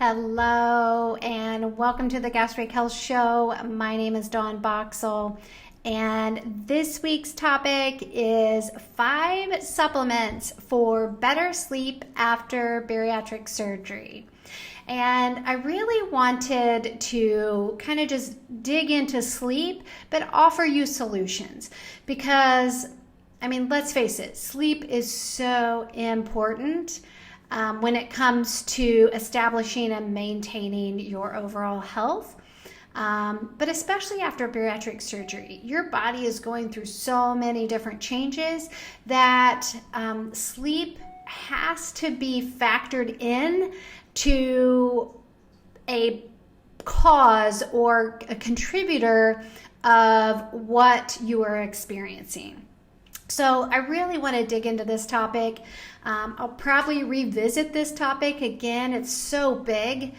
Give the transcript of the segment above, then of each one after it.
Hello and welcome to the Gastric Health Show. My name is Dawn Boxall, and this week's topic is 5 supplements for better sleep after bariatric surgery. And I really wanted to kind of just dig into sleep, but offer you solutions because, let's face it, sleep is so important when it comes to establishing and maintaining your overall health. But especially after bariatric surgery, your body is going through so many different changes that sleep has to be factored in to a cause or a contributor of what you are experiencing. So I really want to dig into this topic. I'll probably revisit this topic again. It's so big.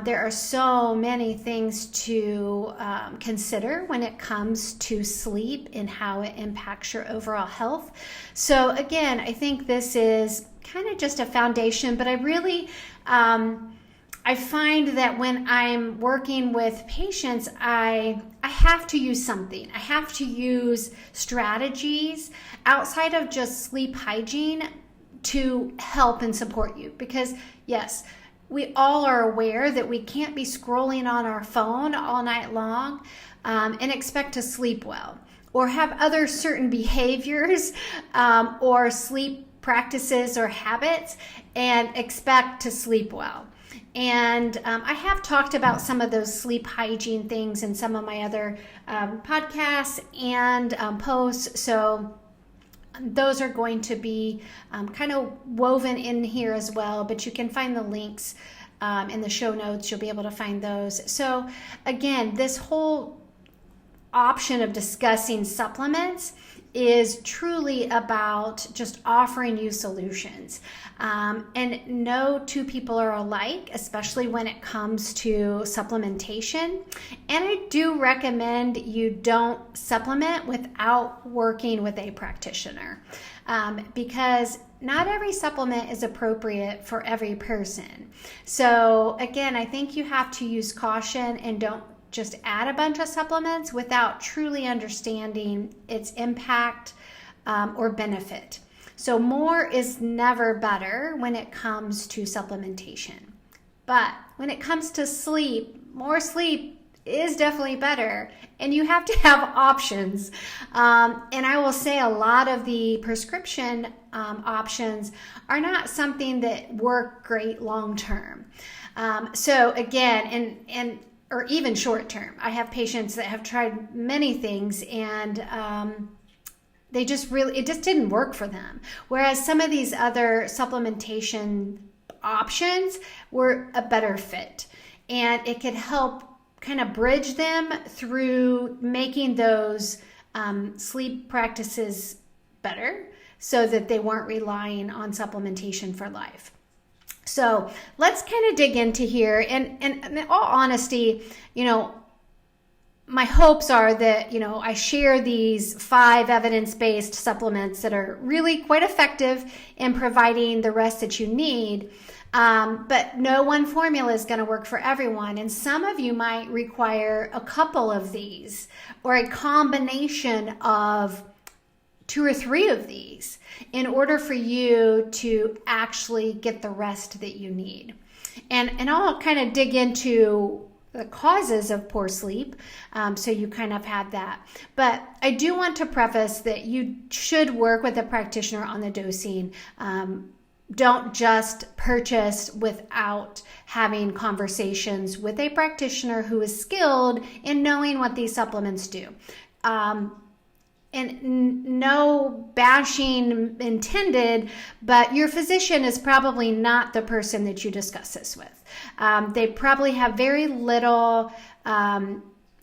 There are so many things to consider when it comes to sleep and how it impacts your overall health. So again, I think this is kind of just a foundation, but I really, I find that when I'm working with patients, I have to use something. I have to use strategies outside of just sleep hygiene to help and support you. Because yes, we all are aware that we can't be scrolling on our phone all night long and expect to sleep well, or have other certain behaviors or sleep practices or habits and expect to sleep well. And I have talked about some of those sleep hygiene things in some of my other podcasts and posts. So those are going to be kind of woven in here as well, but you can find the links in the show notes. You'll be able to find those. So again, this whole option of discussing supplements is truly about just offering you solutions. And no two people are alike, especially when it comes to supplementation. And I do recommend you don't supplement without working with a practitioner, because not every supplement is appropriate for every person. So again, I think you have to use caution and don't just add a bunch of supplements without truly understanding its impact or benefit. So more is never better when it comes to supplementation. But when it comes to sleep, more sleep is definitely better, and you have to have options. And I will say a lot of the prescription options are not something that work great long term. So again, or even short term. I have patients that have tried many things and it just didn't work for them. Whereas some of these other supplementation options were a better fit, and it could help kind of bridge them through making those sleep practices better so that they weren't relying on supplementation for life. So let's kind of dig into here. And in all honesty, my hopes are that, I share these 5 evidence-based supplements that are really quite effective in providing the rest that you need. But no one formula is going to work for everyone. And some of you might require a couple of these or a combination of 2 or 3 of these in order for you to actually get the rest that you need. And I'll kind of dig into the causes of poor sleep, so you kind of have that. But I do want to preface that you should work with a practitioner on the dosing. Don't just purchase without having conversations with a practitioner who is skilled in knowing what these supplements do. And no bashing intended, but your physician is probably not the person that you discuss this with. They probably have very little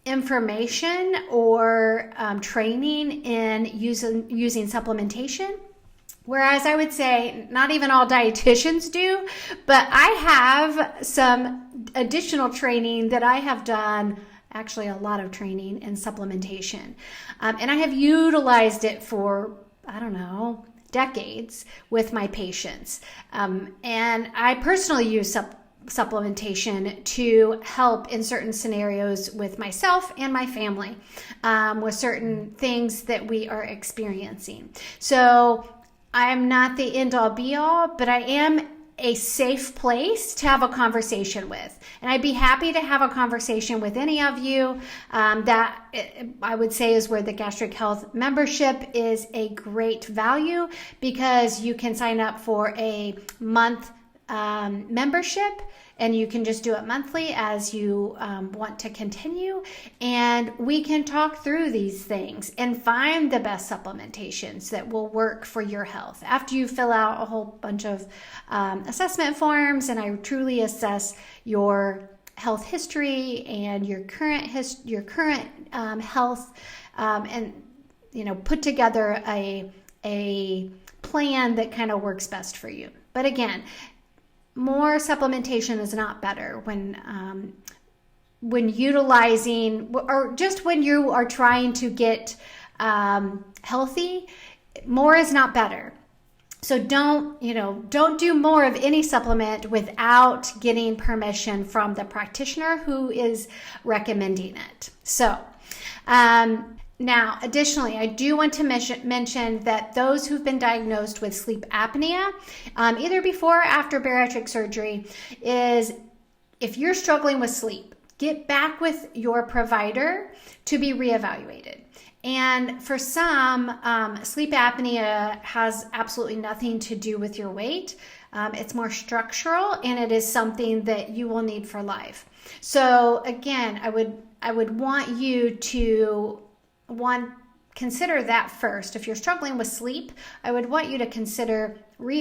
information or training in using supplementation. Whereas I would say not even all dietitians do, but I have some additional training that I have done, actually a lot of training in supplementation. And I have utilized it for, decades with my patients. And I personally use supplementation to help in certain scenarios with myself and my family, with certain things that we are experiencing. So I'm not the end all be all, but I am a safe place to have a conversation with. And I'd be happy to have a conversation with any of you. That I would say is where the Gastric Health membership is a great value, because you can sign up for a month membership, and you can just do it monthly as you want to continue. And we can talk through these things and find the best supplementations that will work for your health. After you fill out a whole bunch of assessment forms, and I truly assess your health history and your current health, and put together a plan that kind of works best for you. But again, more supplementation is not better when utilizing, or just when you are trying to get healthy. More is not better. So don't do more of any supplement without getting permission from the practitioner who is recommending it. So now, additionally, I do want to mention that those who've been diagnosed with sleep apnea, either before or after bariatric surgery, is if you're struggling with sleep, get back with your provider to be reevaluated. And for some, sleep apnea has absolutely nothing to do with your weight. It's more structural, and it is something that you will need for life. So again, I would want you to consider that first. If you're struggling with sleep, I would want you to consider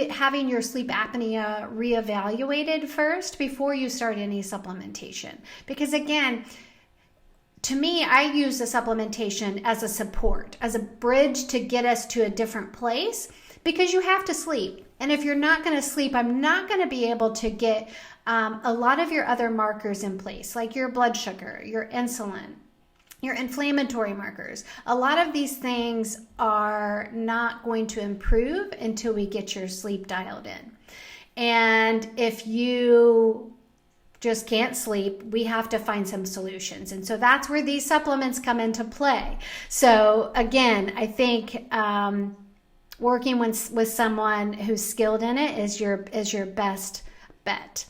having your sleep apnea reevaluated first before you start any supplementation. Because again, to me, I use the supplementation as a support, as a bridge to get us to a different place, because you have to sleep. And if you're not going to sleep, I'm not going to be able to get a lot of your other markers in place, like your blood sugar, your insulin, your inflammatory markers. A lot of these things are not going to improve until we get your sleep dialed in. And if you just can't sleep, we have to find some solutions. And so that's where these supplements come into play. So again, I think working with someone who's skilled in it is your best bet.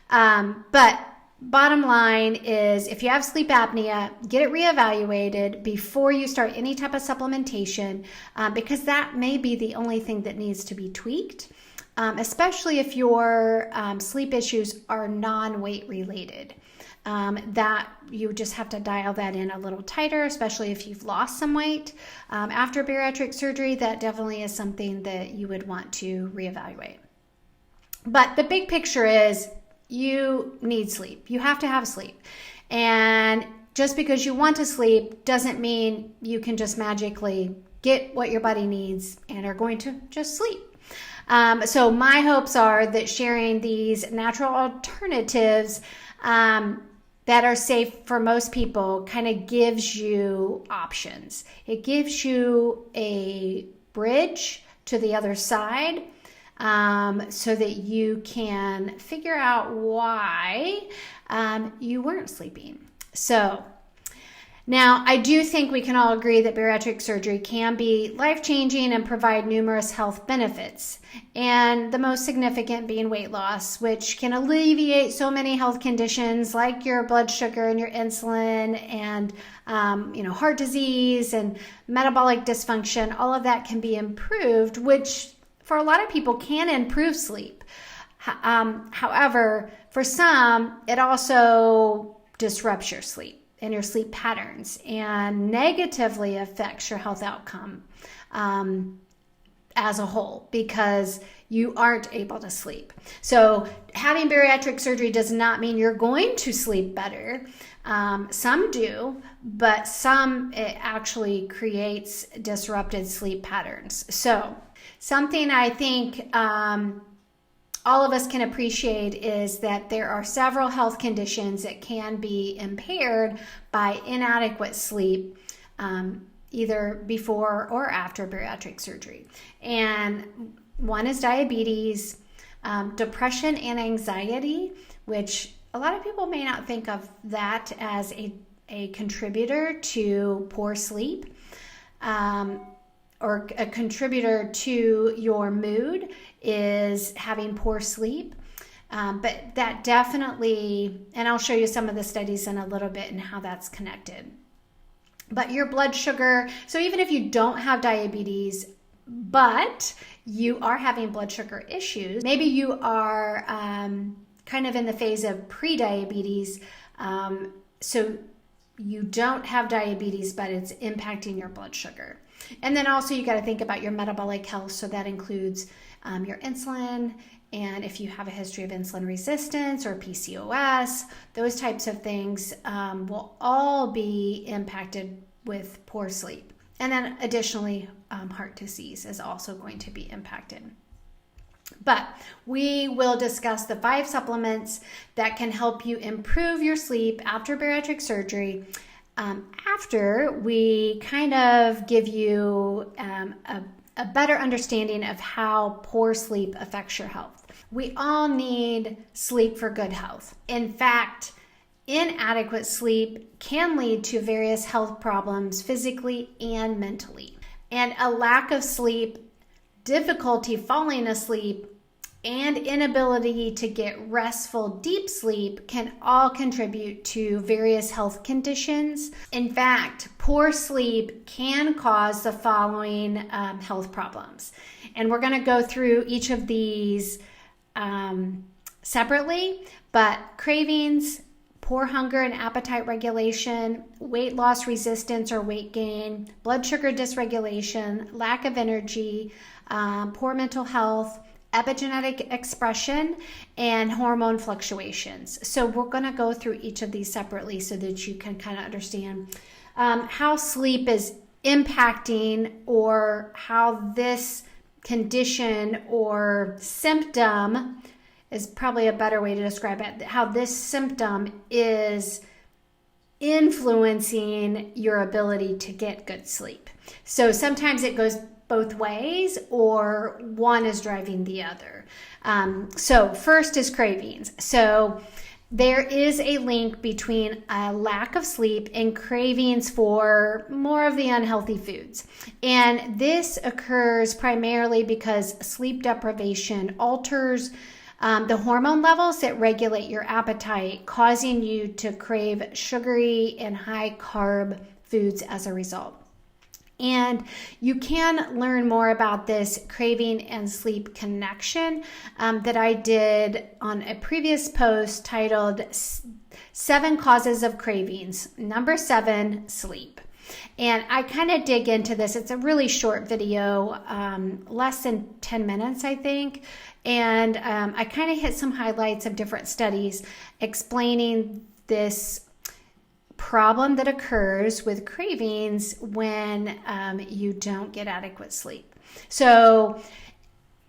But bottom line is, if you have sleep apnea, get it reevaluated before you start any type of supplementation, because that may be the only thing that needs to be tweaked, especially if your sleep issues are non-weight related. That you just have to dial that in a little tighter, especially if you've lost some weight after bariatric surgery. That definitely is something that you would want to reevaluate. But the big picture is, you need sleep. You have to have sleep. And just because you want to sleep doesn't mean you can just magically get what your body needs and are going to just sleep. So my hopes are that sharing these natural alternatives that are safe for most people kind of gives you options. It gives you a bridge to the other side, so that you can figure out why you weren't sleeping. So now, I do think we can all agree that bariatric surgery can be life-changing and provide numerous health benefits, and the most significant being weight loss, which can alleviate so many health conditions like your blood sugar and your insulin and heart disease and metabolic dysfunction. All of that can be improved, which for a lot of people can improve sleep. However, for some, it also disrupts your sleep and your sleep patterns and negatively affects your health outcome as a whole, because you aren't able to sleep. So having bariatric surgery does not mean you're going to sleep better. Some do, but some, it actually creates disrupted sleep patterns. So something I think all of us can appreciate is that there are several health conditions that can be impaired by inadequate sleep, either before or after bariatric surgery. And one is diabetes, depression and anxiety, which a lot of people may not think of that as a contributor to poor sleep, or a contributor to your mood is having poor sleep. But that definitely, and I'll show you some of the studies in a little bit and how that's connected. But your blood sugar, so even if you don't have diabetes, but you are having blood sugar issues, maybe you are kind of in the phase of pre-diabetes, so you don't have diabetes, but it's impacting your blood sugar. And then also you got to think about your metabolic health, so that includes your insulin, and if you have a history of insulin resistance or PCOS, those types of things will all be impacted with poor sleep. And then additionally, heart disease is also going to be impacted. But we will discuss the 5 supplements that can help you improve your sleep after bariatric surgery, after we kind of give you a better understanding of how poor sleep affects your health. We all need sleep for good health. In fact, inadequate sleep can lead to various health problems physically and mentally. And a lack of sleep, difficulty falling asleep, and inability to get restful, deep sleep can all contribute to various health conditions. In fact, poor sleep can cause the following health problems. And we're going to go through each of these separately, but cravings, poor hunger and appetite regulation, weight loss resistance or weight gain, blood sugar dysregulation, lack of energy, poor mental health, epigenetic expression, and hormone fluctuations. So we're going to go through each of these separately so that you can kind of understand how sleep is impacting, or how this condition or symptom is probably a better way to describe it, how this symptom is influencing your ability to get good sleep. So sometimes it goes both ways, or one is driving the other. So first is cravings. So there is a link between a lack of sleep and cravings for more of the unhealthy foods. And this occurs primarily because sleep deprivation alters the hormone levels that regulate your appetite, causing you to crave sugary and high carb foods as a result. And you can learn more about this craving and sleep connection that I did on a previous post titled 7 Causes of Cravings. Number 7, sleep. And I kind of dig into this. It's a really short video, less than 10 minutes, I think. And I kind of hit some highlights of different studies explaining this problem that occurs with cravings when you don't get adequate sleep. So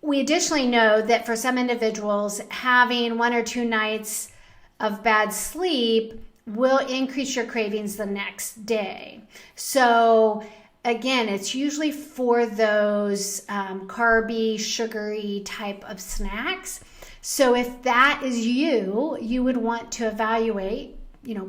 we additionally know that for some individuals, having 1 or 2 nights of bad sleep will increase your cravings the next day. So again, it's usually for those carby, sugary type of snacks. So if that is you, you would want to evaluate,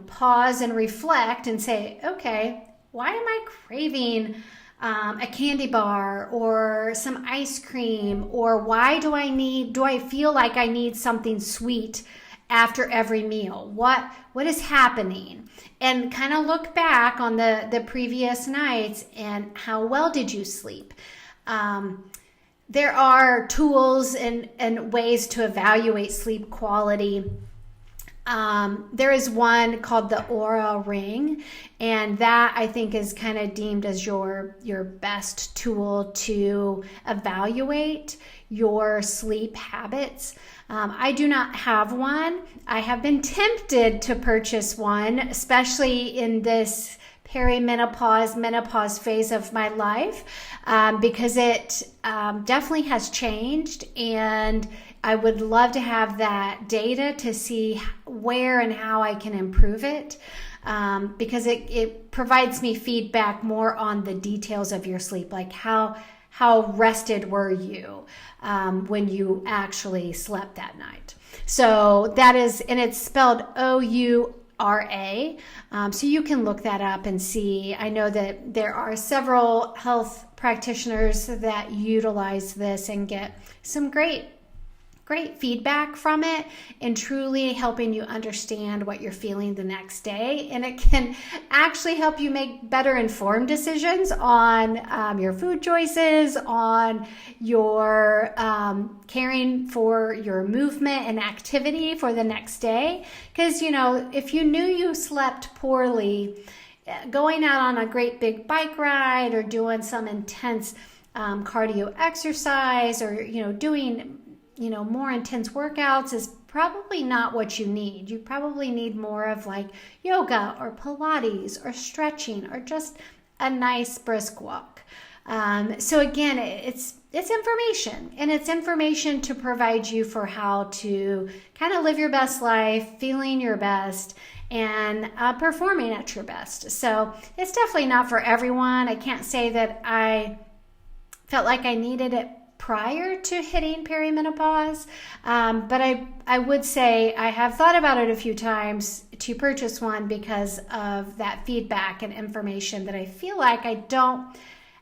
pause and reflect and say, okay, why am I craving a candy bar or some ice cream? Or why do I feel like I need something sweet after every meal? What is happening? And kind of look back on the previous nights and how well did you sleep? There are tools and ways to evaluate sleep quality. There is one called the Aura Ring, and that I think is kind of deemed as your best tool to evaluate your sleep habits. I do not have one. I have been tempted to purchase one, especially in this menopause phase of my life, because it definitely has changed, and I would love to have that data to see where and how I can improve it, because it provides me feedback more on the details of your sleep, like how how rested were you when you actually slept that night. So that is, and it's spelled OURA. So you can look that up and see. I know that there are several health practitioners that utilize this and get some great feedback from it, and truly helping you understand what you're feeling the next day. And it can actually help you make better informed decisions on your food choices, on your caring for your movement and activity for the next day. Because, if you knew you slept poorly, going out on a great big bike ride or doing some intense cardio exercise, or, doing more intense workouts is probably not what you need. You probably need more of like yoga or Pilates or stretching or just a nice brisk walk. So again, it's information, and it's information to provide you for how to kind of live your best life, feeling your best, and performing at your best. So it's definitely not for everyone. I can't say that I felt like I needed it prior to hitting perimenopause, but I would say I have thought about it a few times to purchase one because of that feedback and information that I feel like I don't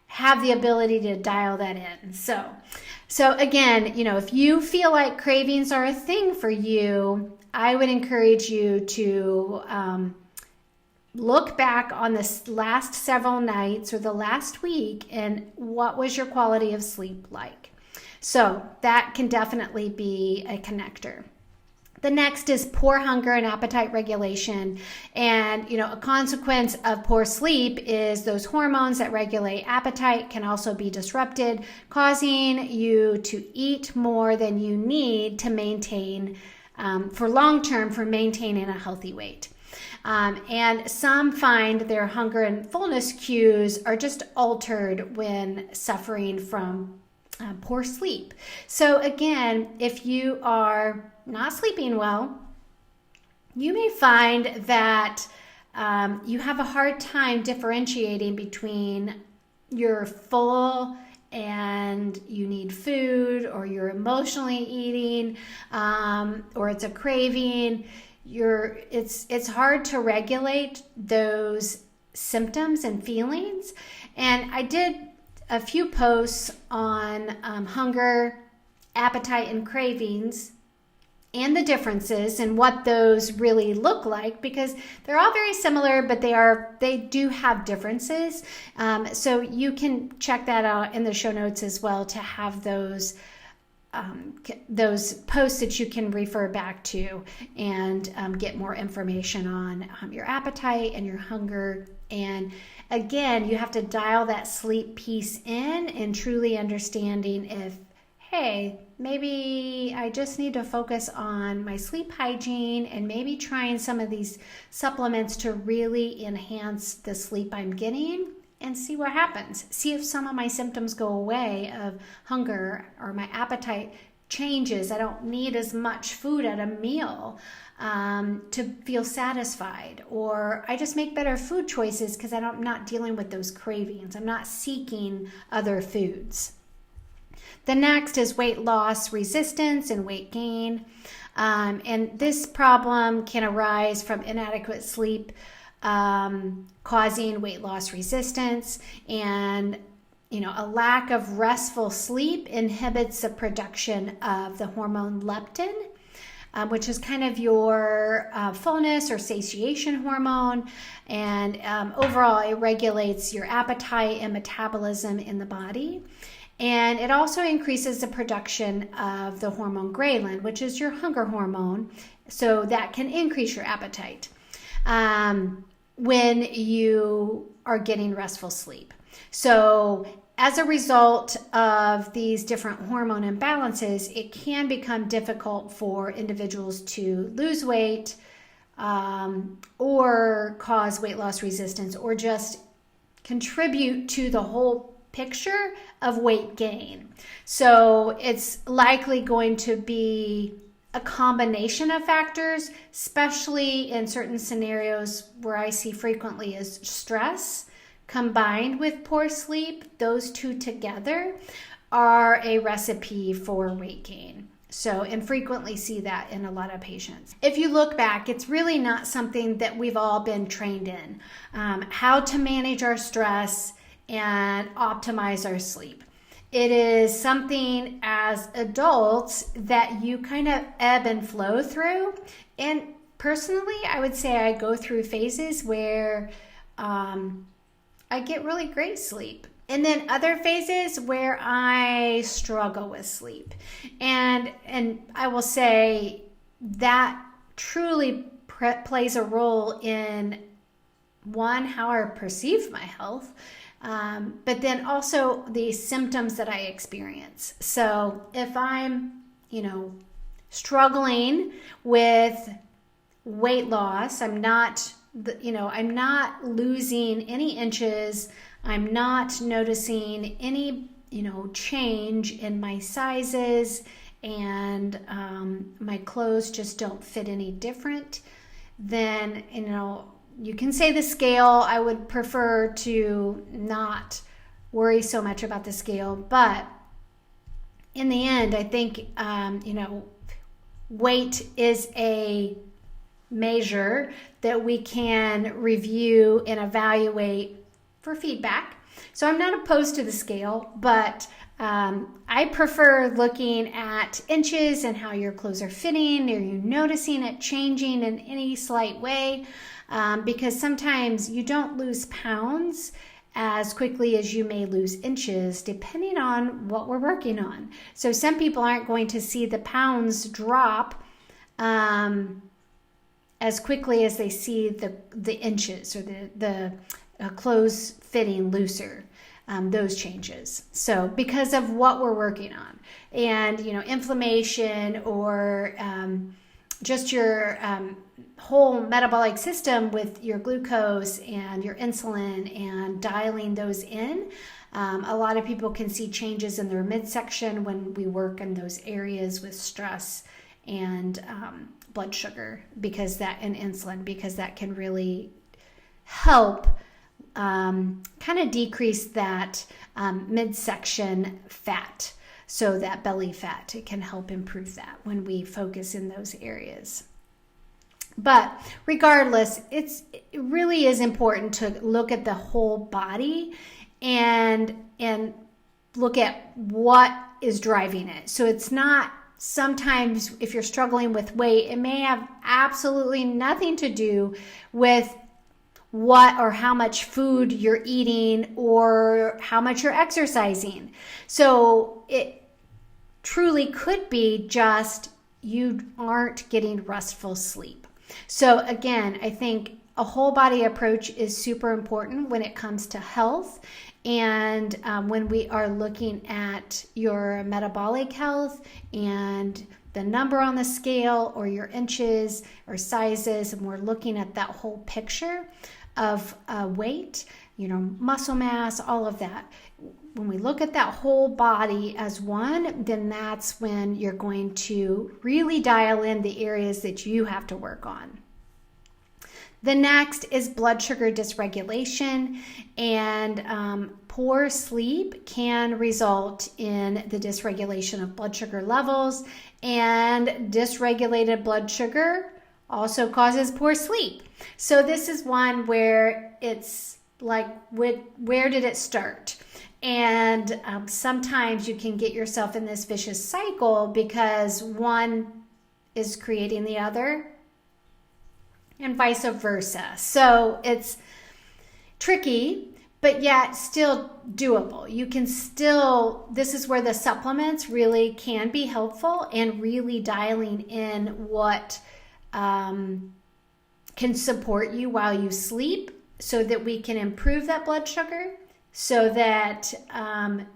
have the ability to dial that in. So again, if you feel like cravings are a thing for you, I would encourage you to look back on the last several nights or the last week, and what was your quality of sleep like? So that can definitely be a connector. The next is poor hunger and appetite regulation. And, a consequence of poor sleep is those hormones that regulate appetite can also be disrupted, causing you to eat more than you need to maintain, for maintaining a healthy weight. And some find their hunger and fullness cues are just altered when suffering from poor sleep. So again, if you are not sleeping well, you may find that you have a hard time differentiating between you're full and you need food, or you're emotionally eating, or it's a craving. It's hard to regulate those symptoms and feelings. And I did a few posts on hunger, appetite, and cravings, and the differences and what those really look like, because they're all very similar, but they do have differences. So you can check that out in the show notes as well, to have those posts that you can refer back to and get more information on your appetite and your hunger. And again, you have to dial that sleep piece in, and truly understanding if, hey, maybe I just need to focus on my sleep hygiene, and maybe trying some of these supplements to really enhance the sleep I'm getting, and see what happens. See if some of my symptoms go away of hunger, or my appetite changes. I don't need as much food at a meal to feel satisfied, or I just make better food choices because I'm not dealing with those cravings. I'm not seeking other foods. The next is weight loss resistance and weight gain. And this problem can arise from inadequate sleep, causing weight loss resistance. And a lack of restful sleep inhibits the production of the hormone leptin, which is kind of your fullness or satiation hormone. And overall, it regulates your appetite and metabolism in the body. And it also increases the production of the hormone ghrelin, which is your hunger hormone. So that can increase your appetite when you are getting restful sleep. So as a result of these different hormone imbalances, it can become difficult for individuals to lose weight, or cause weight loss resistance, or just contribute to the whole picture of weight gain. So it's likely going to be a combination of factors, especially in certain scenarios where I see frequently is stress combined with poor sleep, those two together are a recipe for weight gain. So, and frequently see that in a lot of patients. If you look back, it's really not something that we've all been trained in, how to manage our stress and optimize our sleep. It is something as adults that you kind of ebb and flow through. And personally, I would say I go through phases where I get really great sleep. And then other phases where I struggle with sleep. And I will say that truly plays a role in, one, how I perceive my health, but then also the symptoms that I experience. So if I'm, struggling with weight loss, I'm not losing any inches, I'm not noticing any, change in my sizes, and my clothes just don't fit any different, then, you can say the scale. I would prefer to not worry so much about the scale, but in the end, I think, weight is a measure that we can review and evaluate for feedback. So I'm not opposed to the scale, but I prefer looking at inches and how your clothes are fitting. Are you noticing it changing in any slight way? Because sometimes you don't lose pounds as quickly as you may lose inches, depending on what we're working on. So some people aren't going to see the pounds drop as quickly as they see the inches or the clothes fitting looser, those changes. So because of what we're working on, and inflammation or just your whole metabolic system with your glucose and your insulin and dialing those in. A lot of people can see changes in their midsection when we work in those areas with stress and blood sugar and insulin, because that can really help kind of decrease that midsection fat. So that belly fat, it can help improve that when we focus in those areas. But regardless, it really is important to look at the whole body and look at what is driving it. So it's not, sometimes if you're struggling with weight, it may have absolutely nothing to do with what or how much food you're eating or how much you're exercising. So it truly could be just you aren't getting restful sleep. So again, I think a whole body approach is super important when it comes to health. And when we are looking at your metabolic health and the number on the scale or your inches or sizes, and we're looking at that whole picture of weight, muscle mass, all of that. When we look at that whole body as one, then that's when you're going to really dial in the areas that you have to work on. The next is blood sugar dysregulation, and poor sleep can result in the dysregulation of blood sugar levels, and dysregulated blood sugar also causes poor sleep. So this is one where it's like, where did it start? And sometimes you can get yourself in this vicious cycle because one is creating the other and vice versa. So it's tricky, but yet still doable. You can still, this is where the supplements really can be helpful, and really dialing in what can support you while you sleep so that we can improve that blood sugar, so that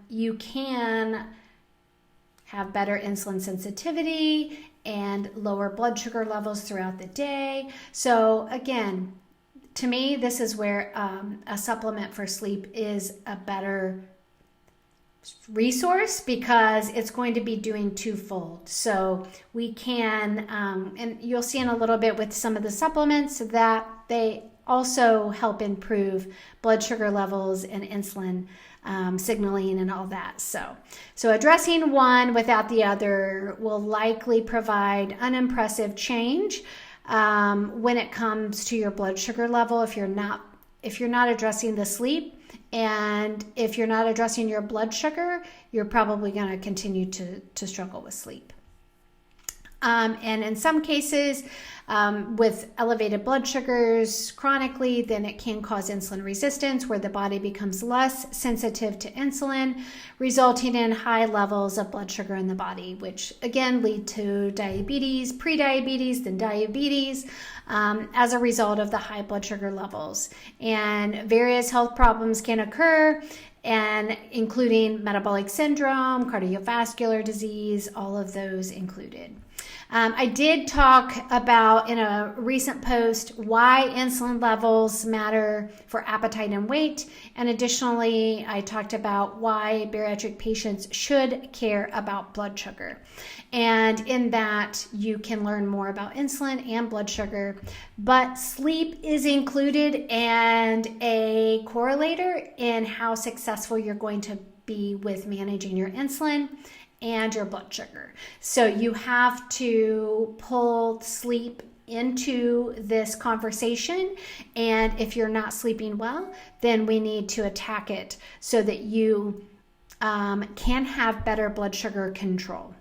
you can have better insulin sensitivity and lower blood sugar levels throughout the day. So again, to me, this is where a supplement for sleep is a better resource, because it's going to be doing twofold. So we can, and you'll see in a little bit with some of the supplements, that they also help improve blood sugar levels and insulin signaling and all that. So addressing one without the other will likely provide unimpressive change when it comes to your blood sugar level if you're not addressing the sleep. And if you're not addressing your blood sugar, you're probably going to continue to struggle with sleep. And in some cases, with elevated blood sugars chronically, then it can cause insulin resistance where the body becomes less sensitive to insulin, resulting in high levels of blood sugar in the body, which again lead to diabetes, prediabetes, then diabetes as a result of the high blood sugar levels. And various health problems can occur, and including metabolic syndrome, cardiovascular disease, all of those included. I did talk about in a recent post why insulin levels matter for appetite and weight. And additionally, I talked about why bariatric patients should care about blood sugar. And in that, you can learn more about insulin and blood sugar. But sleep is included and a correlator in how successful you're going to be with managing your insulin and your blood sugar. So you have to pull sleep into this conversation. And if you're not sleeping well, then we need to attack it so that you can have better blood sugar control.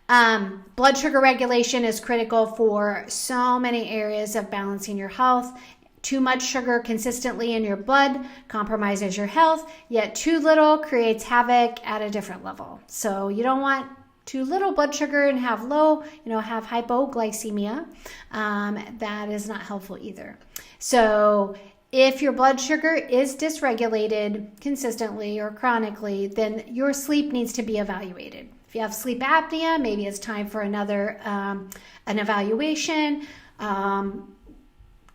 Blood sugar regulation is critical for so many areas of balancing your health. Too much sugar consistently in your blood compromises your health, yet too little creates havoc at a different level. So you don't want too little blood sugar and have have hypoglycemia. That is not helpful either. So if your blood sugar is dysregulated consistently or chronically, then your sleep needs to be evaluated. If you have sleep apnea, maybe it's time for another an evaluation.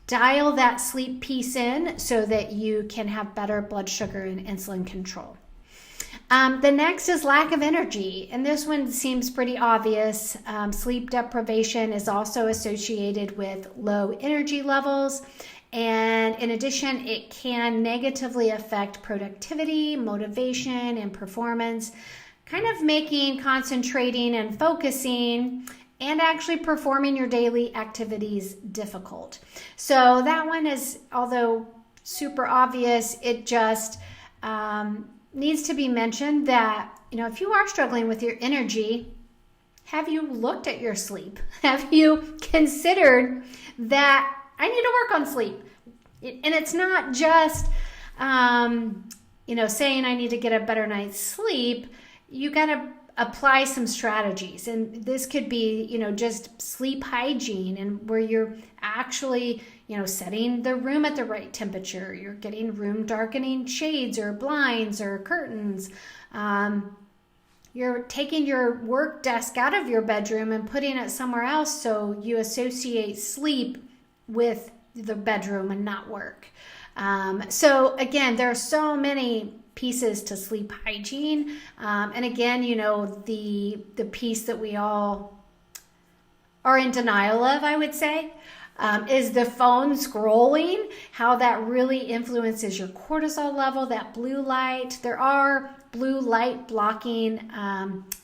Dial that sleep piece in so that you can have better blood sugar and insulin control. The next is lack of energy, and this one seems pretty obvious. Sleep deprivation is also associated with low energy levels, and in addition, it can negatively affect productivity, motivation, and performance, kind of making concentrating and focusing and actually performing your daily activities difficult. So that one is, although super obvious, it just needs to be mentioned that, if you are struggling with your energy, have you looked at your sleep? Have you considered that I need to work on sleep? And it's not just, saying I need to get a better night's sleep. You got to apply some strategies, and this could be just sleep hygiene, and where you're actually setting the room at the right temperature, you're getting room darkening shades or blinds or curtains, you're taking your work desk out of your bedroom and putting it somewhere else so you associate sleep with the bedroom and not work. So again, there are so many pieces to sleep hygiene. And again, the piece that we all are in denial of, I would say, is the phone scrolling, how that really influences your cortisol level, that blue light. There are blue light blocking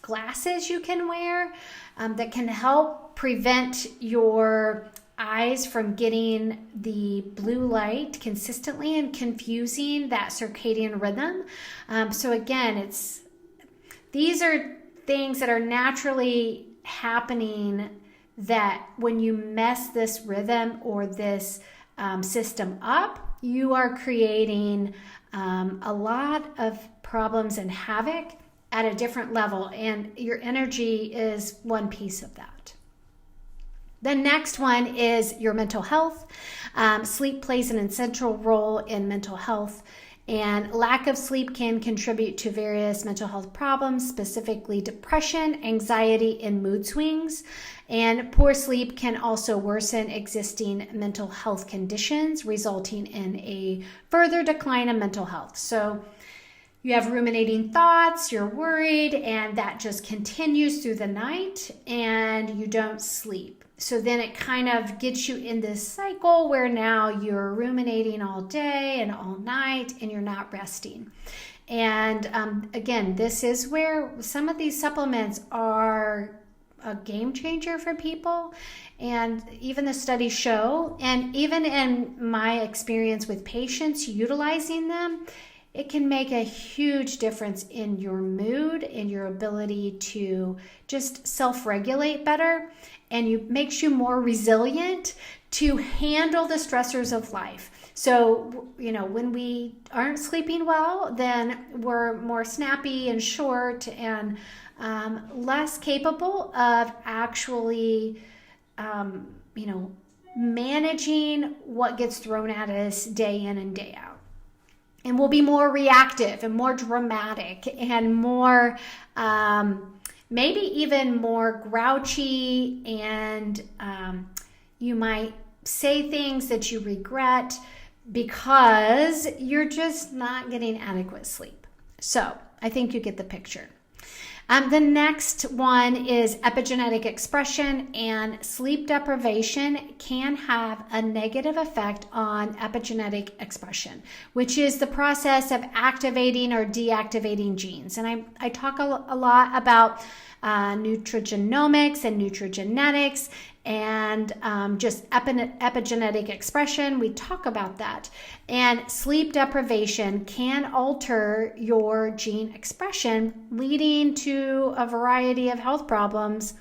glasses you can wear that can help prevent your eyes from getting the blue light consistently and confusing that circadian rhythm. So again, these are things that are naturally happening, that when you mess this rhythm or this system up, you are creating a lot of problems and havoc at a different level, and your energy is one piece of that. The next one is your mental health. Sleep plays an essential role in mental health, and lack of sleep can contribute to various mental health problems, specifically depression, anxiety, and mood swings. And poor sleep can also worsen existing mental health conditions, resulting in a further decline in mental health. So you have ruminating thoughts, you're worried, and that just continues through the night, and you don't sleep. So then it kind of gets you in this cycle where now you're ruminating all day and all night and you're not resting. And again, this is where some of these supplements are a game changer for people. And even the studies show, and even in my experience with patients utilizing them, it can make a huge difference in your mood and your ability to just self-regulate better, and makes you more resilient to handle the stressors of life. So, when we aren't sleeping well, then we're more snappy and short and less capable of actually, managing what gets thrown at us day in and day out. And we'll be more reactive and more dramatic and more, maybe even more grouchy, and you might say things that you regret because you're just not getting adequate sleep. So I think you get the picture. The next one is epigenetic expression, and sleep deprivation can have a negative effect on epigenetic expression, which is the process of activating or deactivating genes. And I talk a lot about nutrigenomics and nutrigenetics and just epigenetic expression. We talk about that. And sleep deprivation can alter your gene expression, leading to a variety of health problems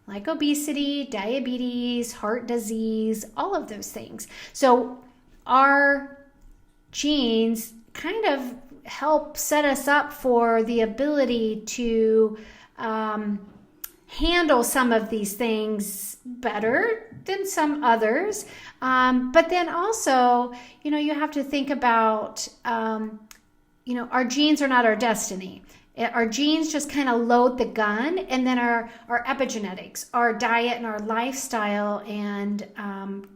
like obesity, diabetes, heart disease, all of those things. So our genes kind of help set us up for the ability to handle some of these things better than some others. But then also, you have to think about, our genes are not our destiny. Our genes just kind of load the gun, and then our epigenetics, our diet and our lifestyle and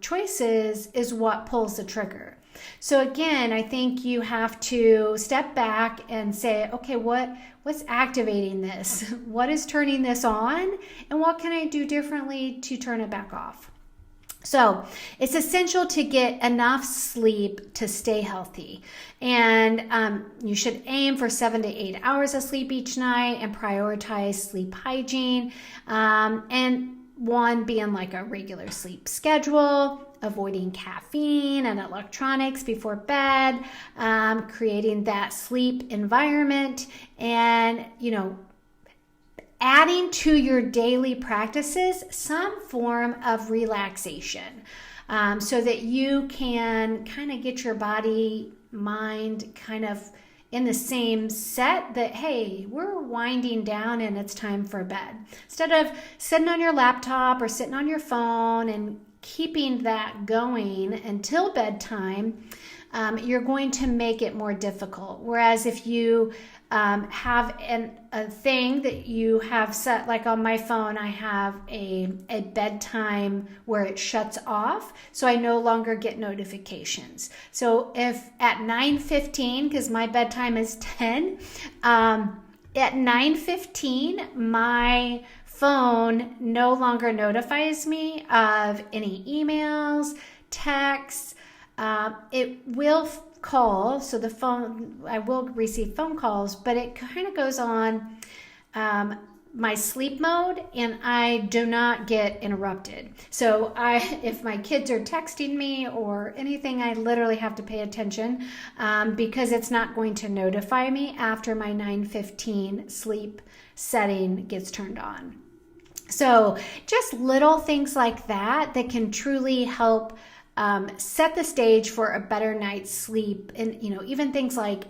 choices is what pulls the trigger. So again, I think you have to step back and say, okay, what's activating this? What is turning this on? And what can I do differently to turn it back off? So it's essential to get enough sleep to stay healthy. And you should aim for 7 to 8 hours of sleep each night and prioritize sleep hygiene. And one being like a regular sleep schedule, avoiding caffeine and electronics before bed, creating that sleep environment, and, adding to your daily practices some form of relaxation, so that you can kind of get your body, mind kind of in the same set that, hey, we're winding down and it's time for bed. Instead of sitting on your laptop or sitting on your phone and keeping that going until bedtime, you're going to make it more difficult. Whereas if you have a thing that you have set, like on my phone, I have a bedtime where it shuts off, so I no longer get notifications. So if at 9:15, because my bedtime is 10, at 9:15, my phone no longer notifies me of any emails, texts. It will call, so the phone, I will receive phone calls, but it kind of goes on my sleep mode, and I do not get interrupted. So if my kids are texting me or anything, I literally have to pay attention, because it's not going to notify me after my 9:15 sleep setting gets turned on. So just little things like that can truly help set the stage for a better night's sleep. And, even things like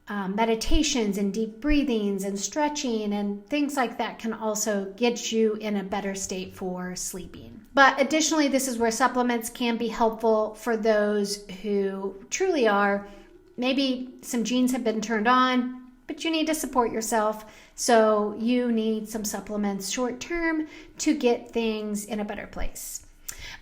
meditations and deep breathings and stretching and things like that can also get you in a better state for sleeping. But additionally, this is where supplements can be helpful for those who truly are. Maybe some genes have been turned on, but you need to support yourself. So you need some supplements short term to get things in a better place.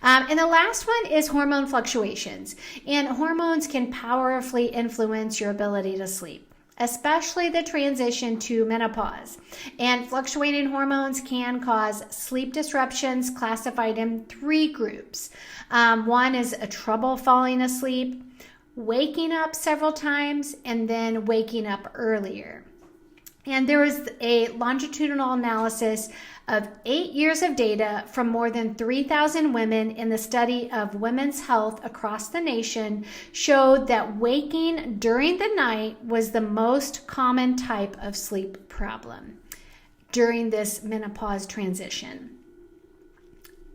And the last one is hormone fluctuations. And hormones can powerfully influence your ability to sleep. especially the transition to menopause. And fluctuating hormones can cause sleep disruptions classified in 3 groups. One is a trouble falling asleep, waking up several times, and then waking up earlier. And there was a longitudinal analysis of 8 years of data from more than 3,000 women in the study of women's health across the nation showed that waking during the night was the most common type of sleep problem during this menopause transition.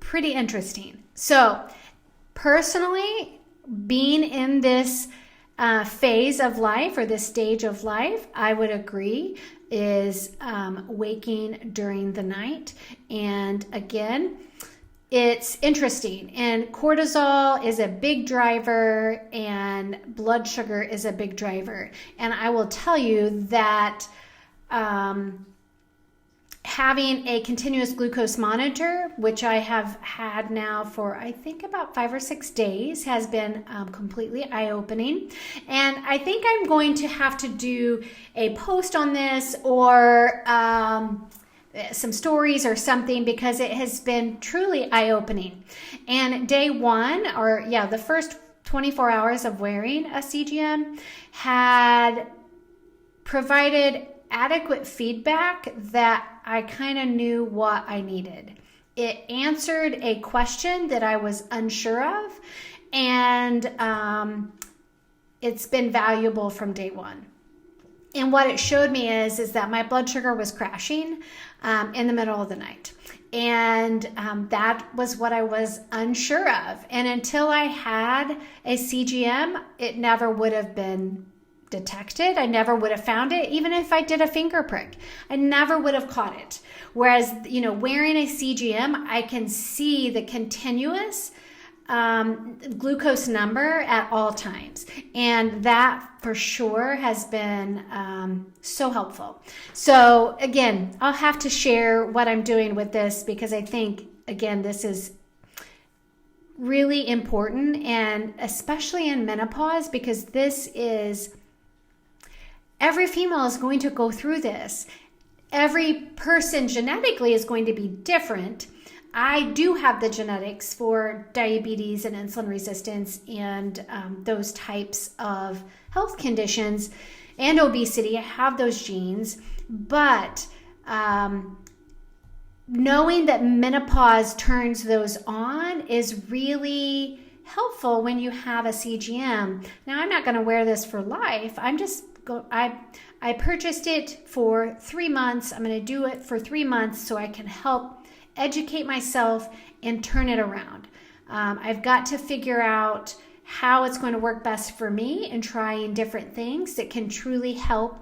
Pretty interesting. So, personally, being in this phase of life or this stage of life, I would agree, is waking during the night. And again, it's interesting. And cortisol is a big driver and blood sugar is a big driver. And I will tell you that having a continuous glucose monitor, which I have had now for I think about 5 or 6 days, has been completely eye-opening. And I think I'm going to have to do a post on this or some stories or something, because it has been truly eye-opening. And day one, or the first 24 hours of wearing a CGM had provided adequate feedback that I kind of knew what I needed. It answered a question that I was unsure of, and it's been valuable from day one. And what it showed me is that my blood sugar was crashing in the middle of the night. And that was what I was unsure of. And until I had a CGM, it never would have been detected. I never would have found it. Even if I did a finger prick, I never would have caught it. Whereas, wearing a CGM, I can see the continuous glucose number at all times. And that for sure has been so helpful. So again, I'll have to share what I'm doing with this, because I think, again, this is really important, and especially in menopause, because this is, every female is going to go through this. Every person genetically is going to be different. I do have the genetics for diabetes and insulin resistance and those types of health conditions and obesity. I have those genes, but knowing that menopause turns those on is really helpful when you have a CGM. Now, I'm not going to wear this for life. I purchased it for 3 months. I'm going to do it for 3 months so I can help educate myself and turn it around. I've got to figure out how it's going to work best for me and trying different things that can truly help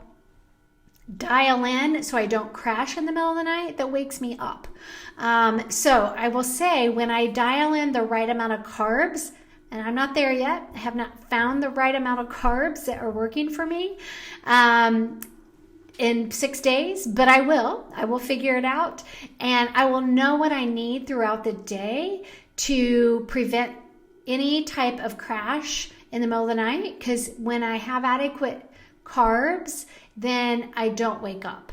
dial in so I don't crash in the middle of the night that wakes me up. So I will say, when I dial in the right amount of carbs, and I'm not there yet, I have not found the right amount of carbs that are working for me in 6 days, but I will figure it out, and I will know what I need throughout the day to prevent any type of crash in the middle of the night, because when I have adequate carbs, then I don't wake up.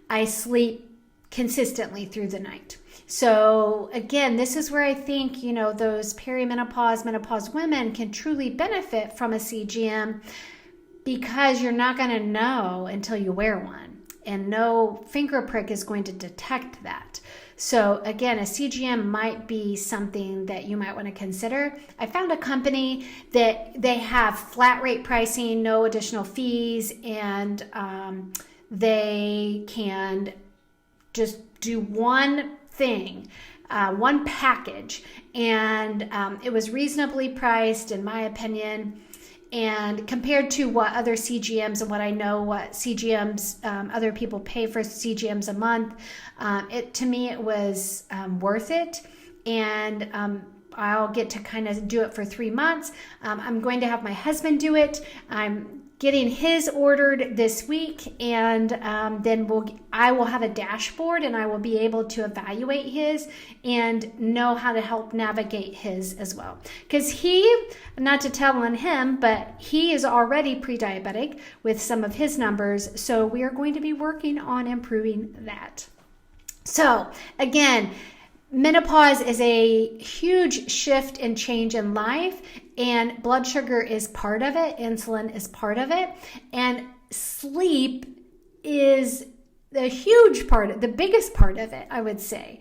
I sleep consistently through the night. So again, this is where I think, those perimenopause, menopause women can truly benefit from a CGM, because you're not going to know until you wear one, and no finger prick is going to detect that. So again, a CGM might be something that you might want to consider. I found a company that they have flat rate pricing, no additional fees, and they can just do one thing, one package, and it was reasonably priced, in my opinion. And compared to what other CGMs and what I know what CGMs other people pay for CGMs a month, to me it was worth it. And I'll get to kind of do it for 3 months. I'm going to have my husband do it. I'm getting his ordered this week, and then I will have a dashboard, and I will be able to evaluate his and know how to help navigate his as well. Because not to tell on him, but he is already pre-diabetic with some of his numbers, so we are going to be working on improving that. So again, menopause is a huge shift and change in life, and blood sugar is part of it. Insulin is part of it. And sleep is the huge part, the biggest part of it, I would say,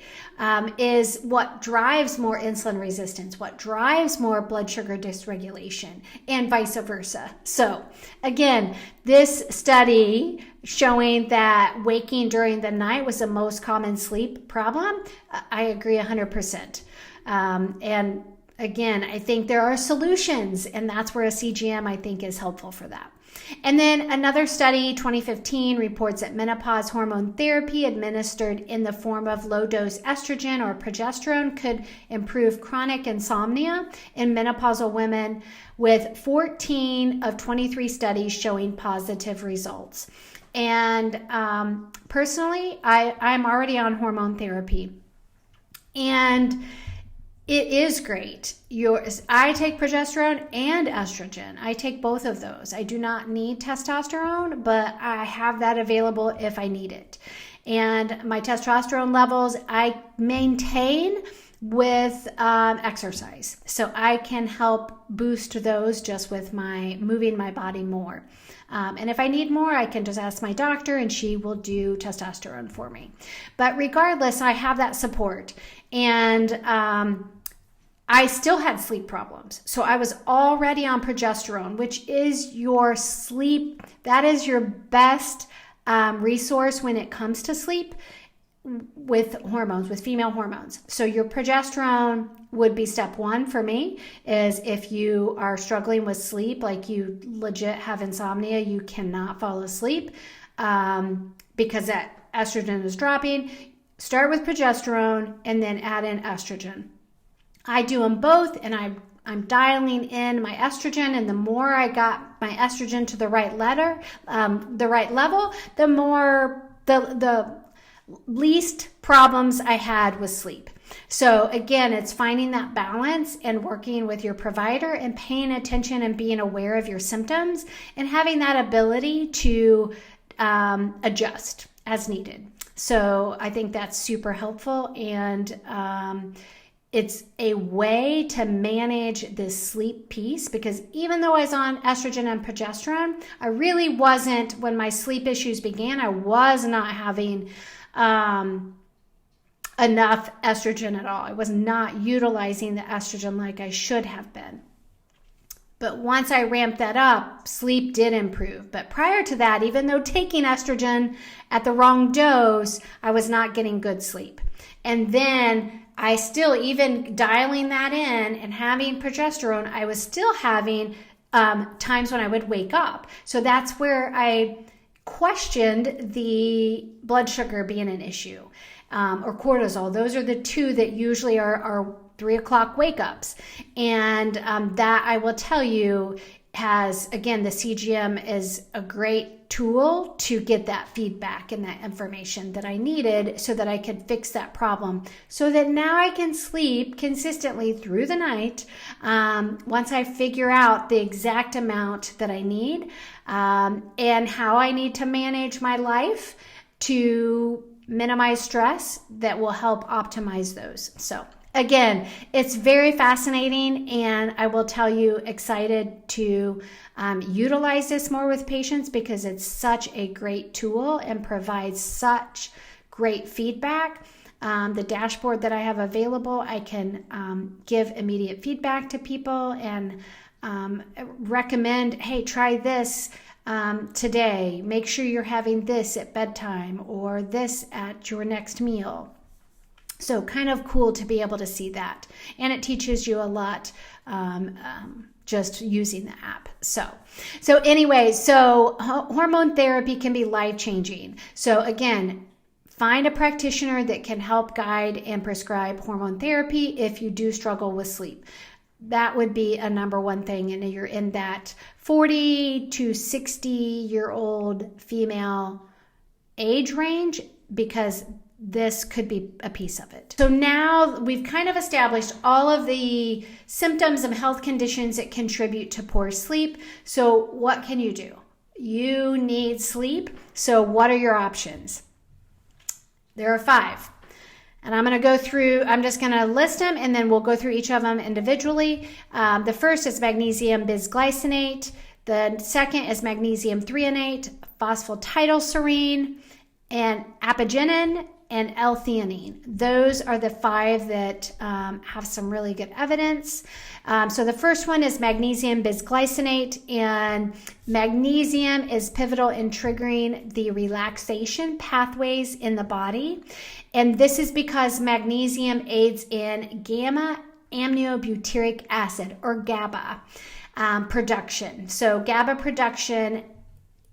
is what drives more insulin resistance, what drives more blood sugar dysregulation, and vice versa. So again, this study showing that waking during the night was the most common sleep problem, I agree 100%. And again, I think there are solutions, and that's where a CGM, I think, is helpful for that. And then another study, 2015, reports that menopause hormone therapy administered in the form of low-dose estrogen or progesterone could improve chronic insomnia in menopausal women, with 14 of 23 studies showing positive results. And personally, I'm already on hormone therapy, and it is great. I take progesterone and estrogen. I take both of those. I do not need testosterone, but I have that available if I need it. And my testosterone levels, I maintain with exercise. So I can help boost those just with moving my body more. And if I need more, I can just ask my doctor and she will do testosterone for me. But regardless, I have that support. And I still had sleep problems. So I was already on progesterone, which is your sleep. That is your best resource when it comes to sleep with hormones, with female hormones. So your progesterone would be step one for me, is if you are struggling with sleep, like you legit have insomnia, you cannot fall asleep because that estrogen is dropping. Start with progesterone and then add in estrogen. I do them both, and I'm dialing in my estrogen, and the more I got my estrogen to the right level, the more the least problems I had with sleep. So again, it's finding that balance and working with your provider and paying attention and being aware of your symptoms and having that ability to adjust as needed. So I think that's super helpful, and it's a way to manage this sleep piece, because even though I was on estrogen and progesterone, I really wasn't, when my sleep issues began, I was not having enough estrogen at all. I was not utilizing the estrogen like I should have been. But once I ramped that up, sleep did improve. But prior to that, even though taking estrogen at the wrong dose, I was not getting good sleep. And then I still, even dialing that in and having progesterone, I was still having times when I would wake up. So that's where I questioned the blood sugar being an issue, or cortisol. Those are the two that usually are 3 o'clock wake ups. And that, I will tell you, has, again, the CGM is a great tool to get that feedback and that information that I needed so that I could fix that problem, so that now I can sleep consistently through the night once I figure out the exact amount that I need and how I need to manage my life to minimize stress that will help optimize those. So again, it's very fascinating, and I will tell you, excited to utilize this more with patients, because it's such a great tool and provides such great feedback. The dashboard that I have available, I can give immediate feedback to people and recommend, hey, try this today. Make sure you're having this at bedtime or this at your next meal. So kind of cool to be able to see that. And it teaches you a lot just using the app. So anyway, hormone therapy can be life-changing. So again, find a practitioner that can help guide and prescribe hormone therapy if you do struggle with sleep. that would be a number one thing. And you're in that 40 to 60-year-old female age range, because this could be a piece of it. So now we've kind of established all of the symptoms and health conditions that contribute to poor sleep. So what can you do? You need sleep. So what are your options? There are 5. And I'm just going to list them, and then we'll go through each of them individually. The first is magnesium bis-glycinate. The second is magnesium threonate, phosphatidylserine, and apigenin, and L-theanine. Those are the 5 that have some really good evidence. So the first one is magnesium bis-glycinate, and magnesium is pivotal in triggering the relaxation pathways in the body. And this is because magnesium aids in gamma aminobutyric acid, or GABA, production. So GABA production,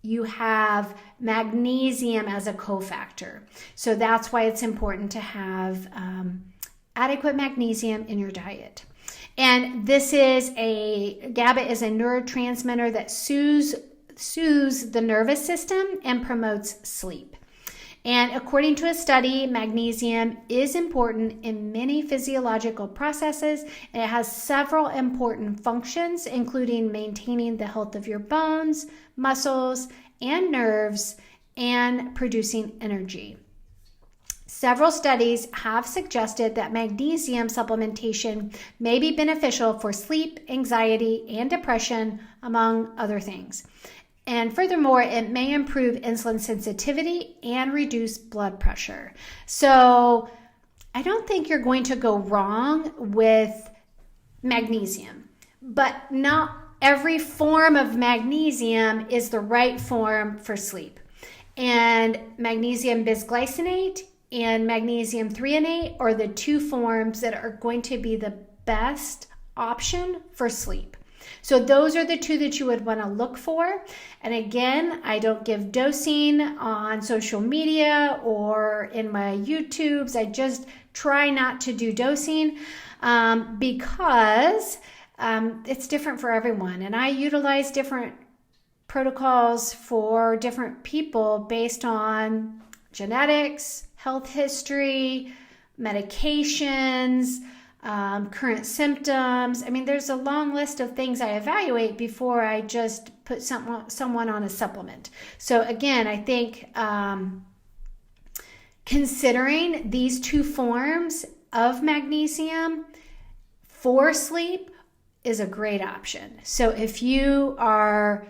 you have magnesium as a cofactor. So that's why it's important to have adequate magnesium in your diet. And GABA is a neurotransmitter that soothes the nervous system and promotes sleep. And according to a study, magnesium is important in many physiological processes. And it has several important functions, including maintaining the health of your bones, muscles, and nerves, and producing energy. Several studies have suggested that magnesium supplementation may be beneficial for sleep, anxiety, and depression, among other things. And furthermore, it may improve insulin sensitivity and reduce blood pressure. So I don't think you're going to go wrong with magnesium, but not every form of magnesium is the right form for sleep. And magnesium bis-glycinate and magnesium threonate are the 2 forms that are going to be the best option for sleep. So those are the 2 that you would want to look for. And again, I don't give dosing on social media or in my YouTubes. I just try not to do dosing because it's different for everyone. And I utilize different protocols for different people based on genetics, health history, medications, current symptoms. I mean, there's a long list of things I evaluate before I just put someone on a supplement. So again, I think considering these 2 forms of magnesium for sleep is a great option. So if you are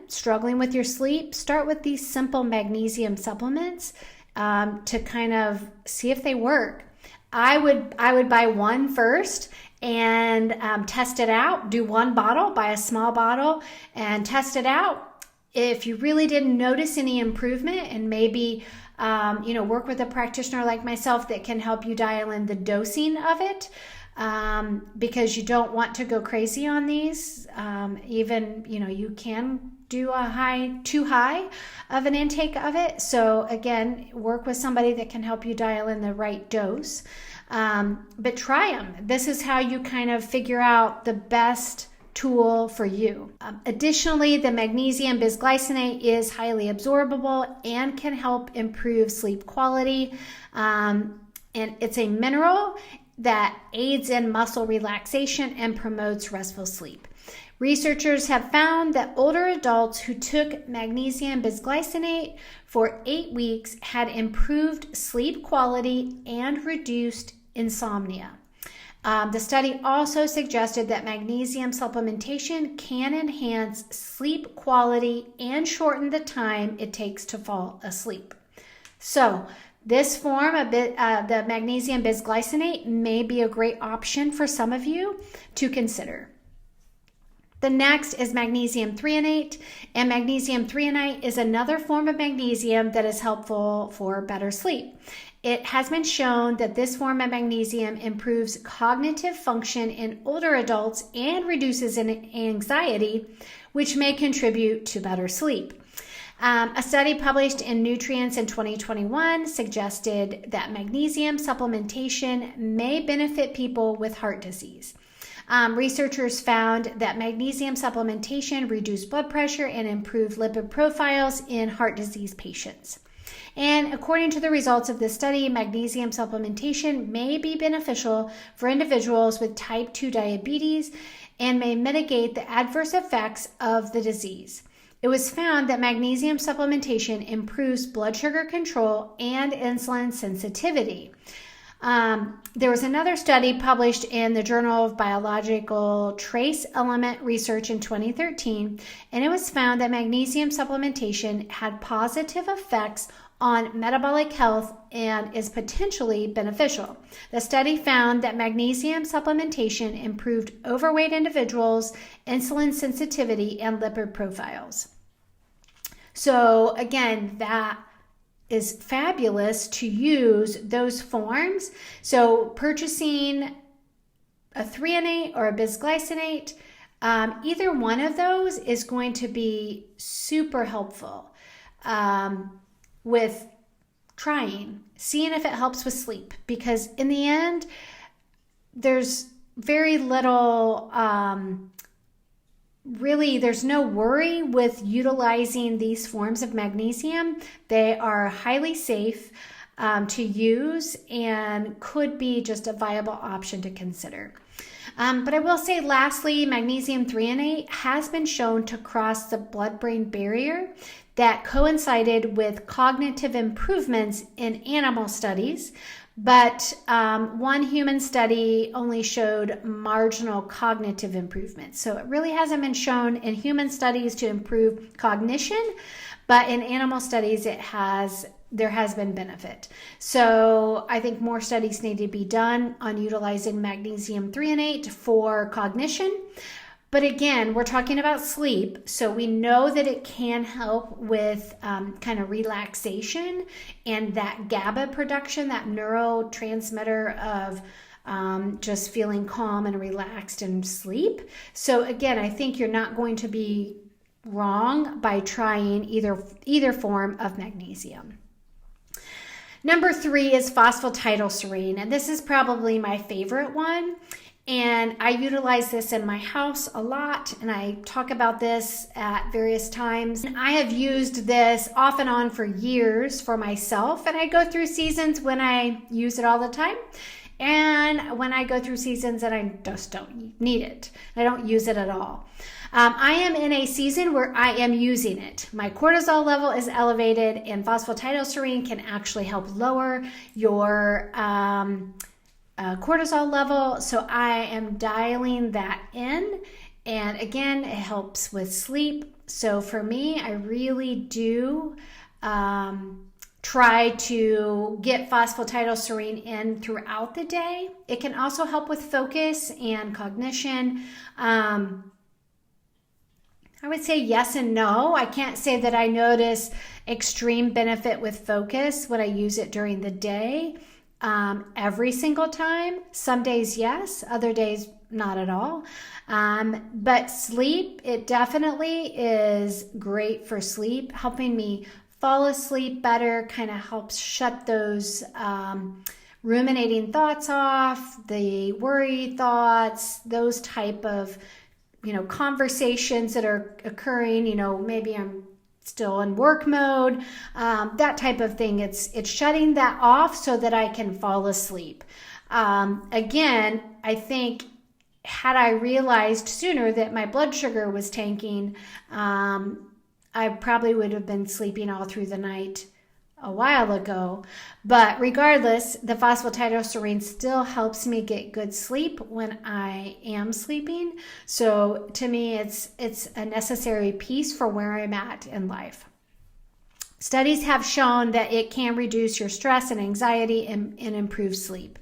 struggling with your sleep, start with these simple magnesium supplements to kind of see if they work. I would buy one first and test it out. Do 1 bottle, buy a small bottle and test it out. If you really didn't notice any improvement, and maybe work with a practitioner like myself that can help you dial in the dosing of it, because you don't want to go crazy on these. You can do too high of an intake of it. So again, work with somebody that can help you dial in the right dose. But try them. This is how you kind of figure out the best tool for you. Additionally, the magnesium bis-glycinate is highly absorbable and can help improve sleep quality. And it's a mineral that aids in muscle relaxation and promotes restful sleep. Researchers have found that older adults who took magnesium bis-glycinate for 8 weeks had improved sleep quality and reduced insomnia. The study also suggested that magnesium supplementation can enhance sleep quality and shorten the time it takes to fall asleep. So, this form of the magnesium bis-glycinate may be a great option for some of you to consider. The next is magnesium threonate, and magnesium threonate is another form of magnesium that is helpful for better sleep. It has been shown that this form of magnesium improves cognitive function in older adults and reduces anxiety, which may contribute to better sleep. A study published in Nutrients in 2021 suggested that magnesium supplementation may benefit people with heart disease. researchers found that magnesium supplementation reduced blood pressure and improved lipid profiles in heart disease patients. And according to the results of this study, magnesium supplementation may be beneficial for individuals with type 2 diabetes and may mitigate the adverse effects of the disease. It was found that magnesium supplementation improves blood sugar control and insulin sensitivity. There was another study published in the Journal of Biological Trace Element Research in 2013, and it was found that magnesium supplementation had positive effects on metabolic health and is potentially beneficial. The study found that magnesium supplementation improved overweight individuals' insulin sensitivity and lipid profiles. So again, that is fabulous to use those forms. So purchasing a threonate or a bis-glycinate, either one of those is going to be super helpful with seeing if it helps with sleep, because in the end, there's very little, there's no worry with utilizing these forms of magnesium. They are highly safe to use and could be just a viable option to consider. But I will say, lastly, magnesium threonate has been shown to cross the blood-brain barrier that coincided with cognitive improvements in animal studies, but one human study only showed marginal cognitive improvements. So it really hasn't been shown in human studies to improve cognition, but in animal studies there has been benefit. So I think more studies need to be done on utilizing magnesium threonate for cognition. But again, we're talking about sleep, so we know that it can help with kind of relaxation and that GABA production, that neurotransmitter of just feeling calm and relaxed in sleep. So again, I think you're not going to be wrong by trying either form of magnesium. Number 3 is phosphatidylserine, and this is probably my favorite one. And I utilize this in my house a lot, and I talk about this at various times. And I have used this off and on for years for myself, and I go through seasons when I use it all the time, and when I go through seasons that I just don't need it. I don't use it at all. I am in a season where I am using it. My cortisol level is elevated, and phosphatidylserine can actually help lower your cortisol level, so I am dialing that in, and again, it helps with sleep. So for me, I really do try to get phosphatidylserine in throughout the day. It can also help with focus and cognition. I would say yes and no. I can't say that I notice extreme benefit with focus when I use it during the day. Every single time. Some days yes, other days not at all. But sleep, it definitely is great for sleep, helping me fall asleep better, kind of helps shut those ruminating thoughts off, the worry thoughts, those type of conversations that are occurring, maybe I'm still in work mode, that type of thing. It's shutting that off so that I can fall asleep. Again, I think had I realized sooner that my blood sugar was tanking, I probably would have been sleeping all through the night a while ago. But regardless, the phosphatidylserine still helps me get good sleep when I am sleeping. So to me, it's a necessary piece for where I'm at in life. Studies have shown that it can reduce your stress and anxiety and improve sleep.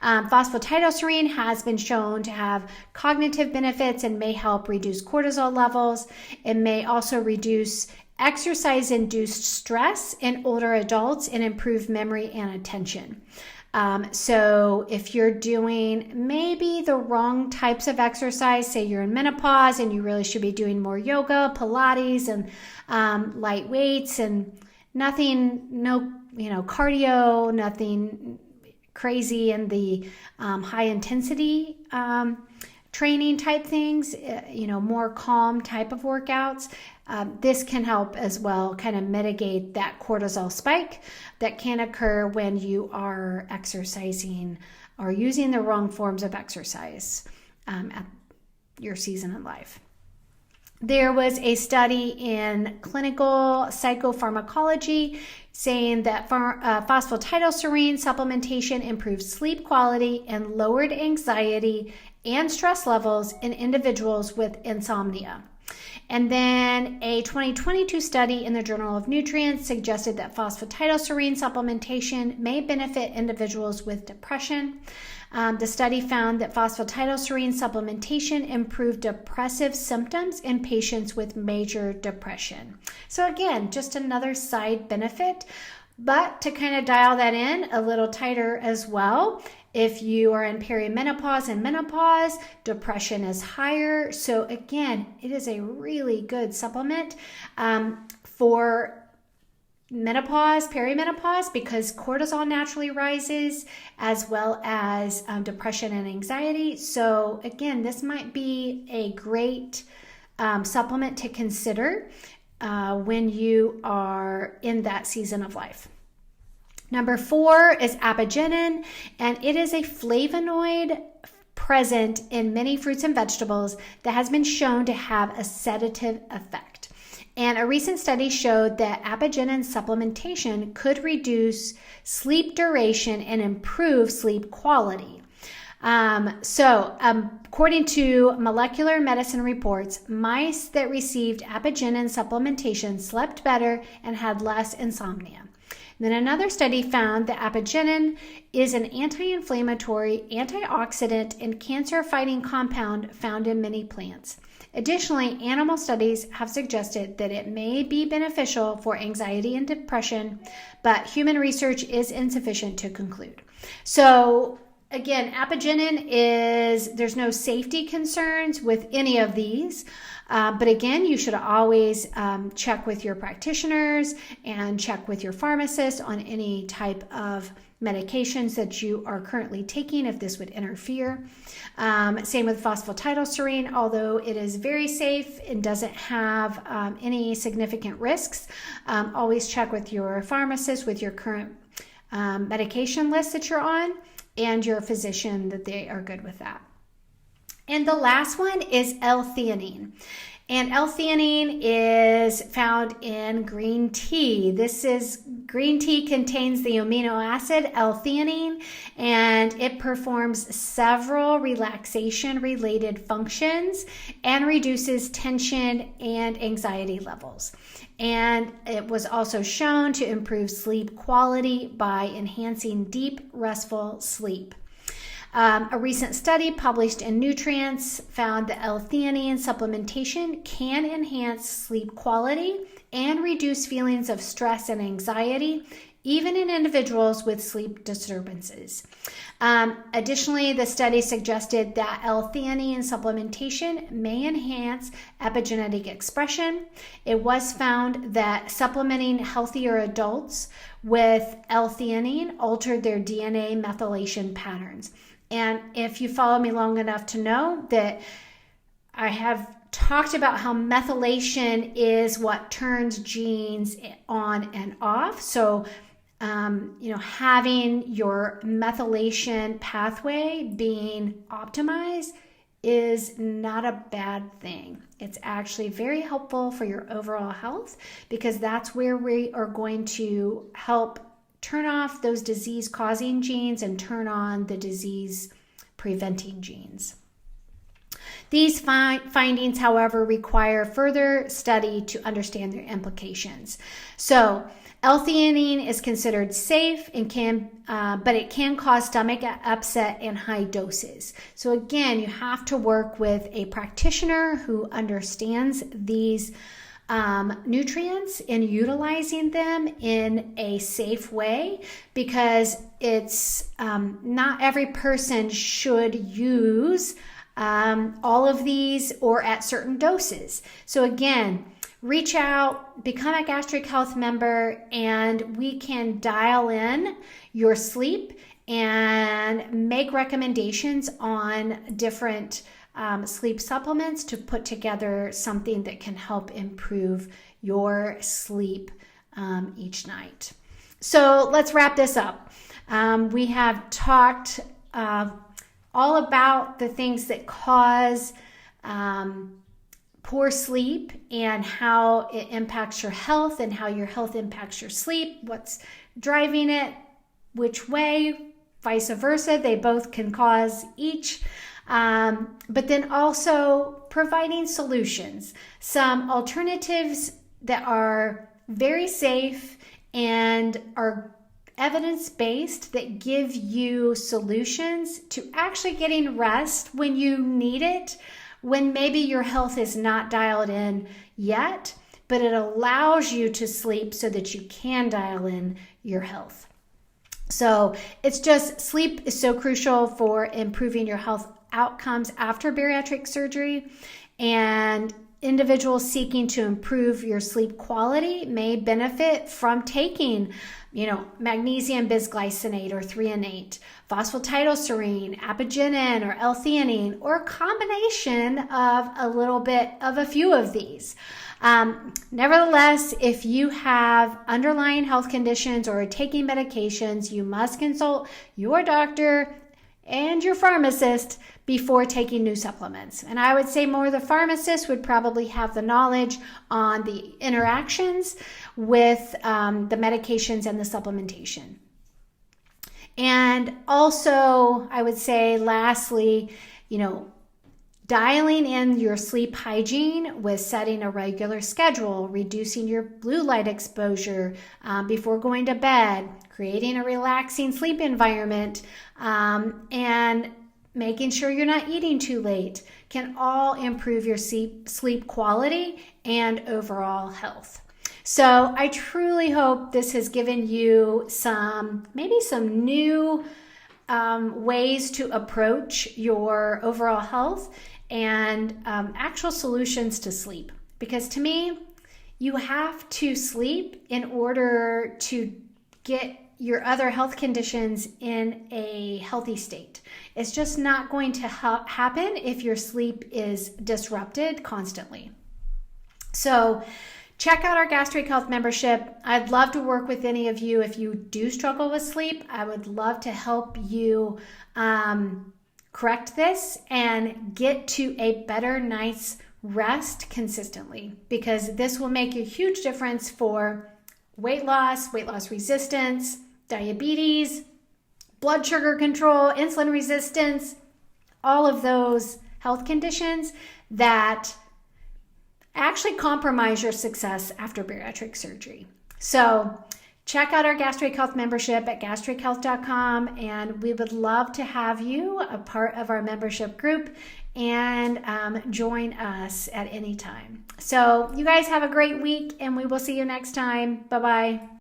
Phosphatidylserine has been shown to have cognitive benefits and may help reduce cortisol levels. It may also reduce exercise-induced stress in older adults and improve memory and attention. So if you're doing maybe the wrong types of exercise, say you're in menopause and you really should be doing more yoga, Pilates, and light weights, and cardio, nothing crazy in the high intensity training type things, more calm type of workouts, this can help as well kind of mitigate that cortisol spike that can occur when you are exercising or using the wrong forms of exercise at your season in life. There was a study in clinical psychopharmacology saying that phosphatidylserine supplementation improved sleep quality and lowered anxiety and stress levels in individuals with insomnia. And then a 2022 study in the Journal of Nutrients suggested that phosphatidylserine supplementation may benefit individuals with depression. The study found that phosphatidylserine supplementation improved depressive symptoms in patients with major depression. So again, just another side benefit, but to kind of dial that in a little tighter as well, if you are in perimenopause and menopause, depression is higher. So again, it is a really good supplement for menopause, perimenopause, because cortisol naturally rises, as well as depression and anxiety. So again, this might be a great supplement to consider when you are in that season of life. Number 4 is apigenin, and it is a flavonoid present in many fruits and vegetables that has been shown to have a sedative effect. And a recent study showed that apigenin supplementation could reduce sleep duration and improve sleep quality. According to Molecular Medicine reports, mice that received apigenin supplementation slept better and had less insomnia. Then another study found that apigenin is an anti-inflammatory, antioxidant, and cancer-fighting compound found in many plants. Additionally, animal studies have suggested that it may be beneficial for anxiety and depression, but human research is insufficient to conclude. So again, apigenin there's no safety concerns with any of these. But again, you should always check with your practitioners and check with your pharmacist on any type of medications that you are currently taking if this would interfere. Same with phosphatidylserine, although it is very safe and doesn't have any significant risks. Always check with your pharmacist, with your current medication list that you're on, and your physician that they are good with that. And the last one is L-theanine. And L-theanine is found in green tea. Green tea contains the amino acid L-theanine, and it performs several relaxation-related functions and reduces tension and anxiety levels. And it was also shown to improve sleep quality by enhancing deep, restful sleep. A recent study published in Nutrients found that L-theanine supplementation can enhance sleep quality and reduce feelings of stress and anxiety, even in individuals with sleep disturbances. Additionally, the study suggested that L-theanine supplementation may enhance epigenetic expression. It was found that supplementing healthier adults with L-theanine altered their DNA methylation patterns. And if you follow me long enough to know that I have talked about how methylation is what turns genes on and off. So, having your methylation pathway being optimized is not a bad thing. It's actually very helpful for your overall health, because that's where we are going to help turn off those disease-causing genes and turn on the disease-preventing genes. These findings, however, require further study to understand their implications. So, L-theanine is considered safe and but it can cause stomach upset in high doses. So again, you have to work with a practitioner who understands these nutrients in utilizing them in a safe way, because it's not every person should use all of these or at certain doses. So again, reach out, become a Gastric Health member, and we can dial in your sleep and make recommendations on different sleep supplements to put together something that can help improve your sleep each night. So let's wrap this up. We have talked all about the things that cause poor sleep and how it impacts your health and how your health impacts your sleep, what's driving it, which way, vice versa. They both can cause each. But then also providing solutions, some alternatives that are very safe and are evidence-based that give you solutions to actually getting rest when you need it, when maybe your health is not dialed in yet, but it allows you to sleep so that you can dial in your health. So it's just, sleep is so crucial for improving your health outcomes after bariatric surgery, and individuals seeking to improve your sleep quality may benefit from taking, magnesium bis-glycinate or threonate, phosphatidylserine, apigenin, or L-theanine, or a combination of a little bit of a few of these. Nevertheless, if you have underlying health conditions or are taking medications, you must consult your doctor and your pharmacist before taking new supplements. And I would say more the pharmacist would probably have the knowledge on the interactions with the medications and the supplementation. And also, I would say lastly, dialing in your sleep hygiene with setting a regular schedule, reducing your blue light exposure before going to bed, creating a relaxing sleep environment, and making sure you're not eating too late can all improve your sleep quality and overall health. So I truly hope this has given you some new ways to approach your overall health and actual solutions to sleep. Because to me, you have to sleep in order to get your other health conditions in a healthy state. It's just not going to happen if your sleep is disrupted constantly. So check out our Gastric Health membership. I'd love to work with any of you if you do struggle with sleep. I would love to help you correct this and get to a better night's rest consistently, because this will make a huge difference for weight loss resistance, diabetes, blood sugar control, insulin resistance, all of those health conditions that actually compromise your success after bariatric surgery. So check out our Gastric Health membership at gastrichealth.com, and we would love to have you a part of our membership group and join us at any time. So you guys have a great week, and we will see you next time. Bye-bye.